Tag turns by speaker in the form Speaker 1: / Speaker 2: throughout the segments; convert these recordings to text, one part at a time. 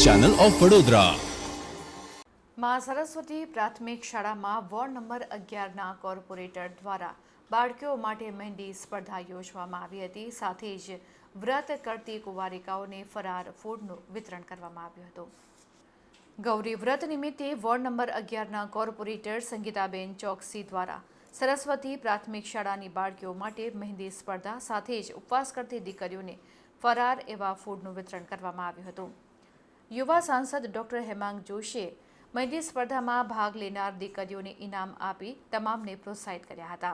Speaker 1: Channel of Vadodara.
Speaker 2: માં સરસ્વતી પ્રાથમિક શાળામાં વોર્ડ નંબર 11ના કોર્પોરેટર દ્વારા બાળકીઓ માટે મહેંદી સ્પર્ધા યોજવામાં આવી હતી। સાથે જ વ્રત કરતી કુંવારિકાઓને ફરાર ફૂડનું વિતરણ કરવામાં આવ્યું હતું। ગૌરી વ્રત નિમિત્તે વોર્ડ નંબર 11ના કોર્પોરેટર સંગીતાબેન ચોકસી દ્વારા સરસ્વતી પ્રાથમિક શાળાની બાળકીઓ માટે મહેંદી સ્પર્ધા સાથે જ ઉપવાસ કરતી દીકરીઓને ફરાર એવા ફૂડનું વિતરણ કરવામાં આવ્યું હતું। યુવા સાંસદ ડોક્ટર હેમાંગ જોશીએ મહેંદી સ્પર્ધામાં ભાગ લેનાર દીકરીઓને ઇનામ આપી તમામને પ્રોત્સાહિત કર્યા હતા।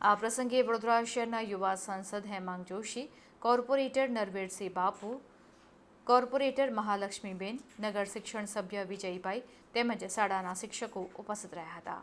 Speaker 2: આ પ્રસંગે વડોદરા શહેરના યુવા સાંસદ હેમાંગ જોશી, કોર્પોરેટર નરવેરસિંહ બાપુ, કોર્પોરેટર મહાલક્ષ્મીબેન, નગર શિક્ષણ સભ્ય વિજયભાઈ તેમજ શાળાના શિક્ષકો ઉપસ્થિત રહ્યા હતા।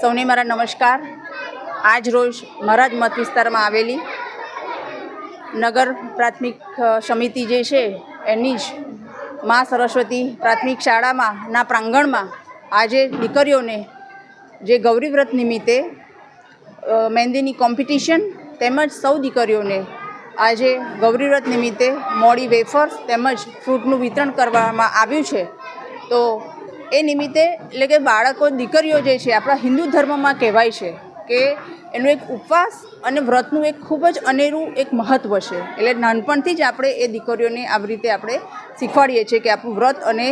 Speaker 3: સૌને મારા નમસ્કાર। આજ રોજ મારા જ મત વિસ્તારમાં આવેલી નગર પ્રાથમિક સમિતિ જે છે એની જ માં સરસ્વતી પ્રાથમિક શાળામાં ના પ્રાંગણમાં આજે દીકરીઓને જે ગૌરી વ્રત નિમિત્તે મહેંદીની કોમ્પિટિશન તેમજ સૌ દીકરીઓને આજે ગૌરી વ્રત નિમિત્તે મોડી વેફર્સ તેમજ ફ્રૂટનું વિતરણ કરવામાં આવ્યું છે। તો એ નિમિત્તે એટલે કે બાળકો દીકરીઓ જે છે આપણા હિન્દુ ધર્મમાં કહેવાય છે કે એનું એક ઉપવાસ અને વ્રતનું એક ખૂબ જ અનેરું એક મહત્ત્વ છે। એટલે નાનપણથી જ આપણે એ દીકરીઓને આવી રીતે આપણે શીખવાડીએ છીએ કે આપણું વ્રત અને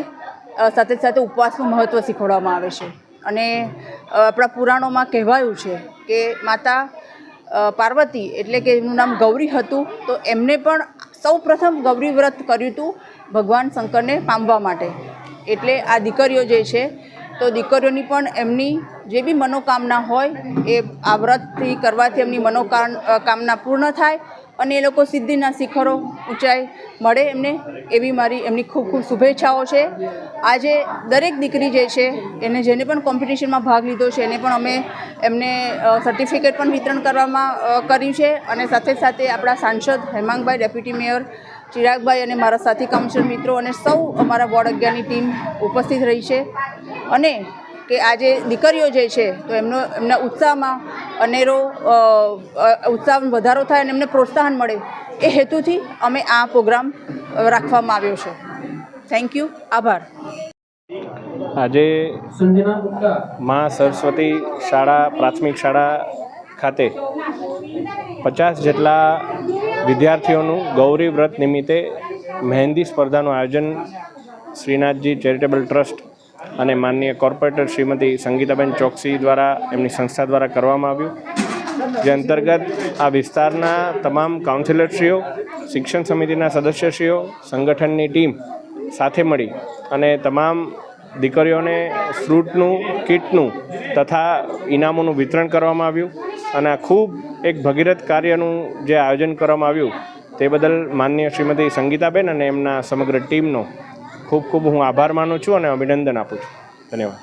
Speaker 3: સાથે સાથે ઉપવાસનું મહત્ત્વ શીખવાડવામાં આવે છે। અને આપણા પુરાણોમાં કહેવાયું છે કે માતા પાર્વતી એટલે કે એનું નામ ગૌરી હતું, તો એમને પણ સૌ પ્રથમ ગૌરી વ્રત કર્યું હતું ભગવાન શંકરને પામવા માટે। એટલે આ દીકરીઓ જે છે તો દીકરીઓની પણ એમની જે બી મનોકામના હોય એ આ વ્રતથી કરવાથી એમની મનોકામના પૂર્ણ થાય અને એ લોકો સિદ્ધિના શિખરો ઊંચાઈ મળે એમને, એવી મારી એમની ખૂબ ખૂબ શુભેચ્છાઓ છે. આજે દરેક દીકરી જે છે એને જેને પણ કોમ્પિટિશનમાં ભાગ લીધો છે એને પણ અમે એમને સર્ટિફિકેટ પણ વિતરણ કરવામાં કર્યું છે. અને સાથે સાથે આપણા સાંસદ હેમાંગભાઈ, ડેપ્યુટી મેયર ચિરાગભાઈ અને મારા સાથી કાઉન્સિલર મિત્રો અને સૌ અમારા વોર્ડ 11ની ટીમ ઉપસ્થિત રહી છે. અને કે આજે દીકરીઓ જે છે તો એમના ઉત્સાહમાં અનેરો ઉત્સાહમાં વધારો થાય અને એમને પ્રોત્સાહન મળે એ હેતુથી અમે આ પ્રોગ્રામ રાખવામાં આવ્યો છે. થેન્ક યુ, આભાર.
Speaker 1: આજે મા સરસ્વતી શાળા પ્રાથમિક શાળા ખાતે 50 જેટલા વિદ્યાર્થીઓનું ગૌરી વ્રત નિમિત્તે મહેંદી સ્પર્ધાનું આયોજન શ્રીનાથજી ચેરિટેબલ ટ્રસ્ટ અને માનનીય કોર્પોરેટર શ્રીમતી સંગીતાબેન ચોકસી દ્વારા એમની સંસ્થા દ્વારા કરવામાં આવ્યું, જે અંતર્ગત આ વિસ્તારના તમામ કાઉન્સિલરશ્રીઓ, શિક્ષણ સમિતિના સદસ્યશ્રીઓ, સંગઠનની ટીમ સાથે મળી અને તમામ દીકરીઓને ફ્રૂટનું કીટનું તથા ઇનામોનું વિતરણ કરવામાં આવ્યું. અને આ ખૂબ એક ભગીરથ કાર્યનું જે આયોજન કરવામાં આવ્યું તે બદલ માનનીય શ્રીમતી સંગીતાબેન અને એમના સમગ્ર ટીમનો ખૂબ ખૂબ હું આભાર માનું છું અને અભિનંદન આપું છું. ધન્યવાદ.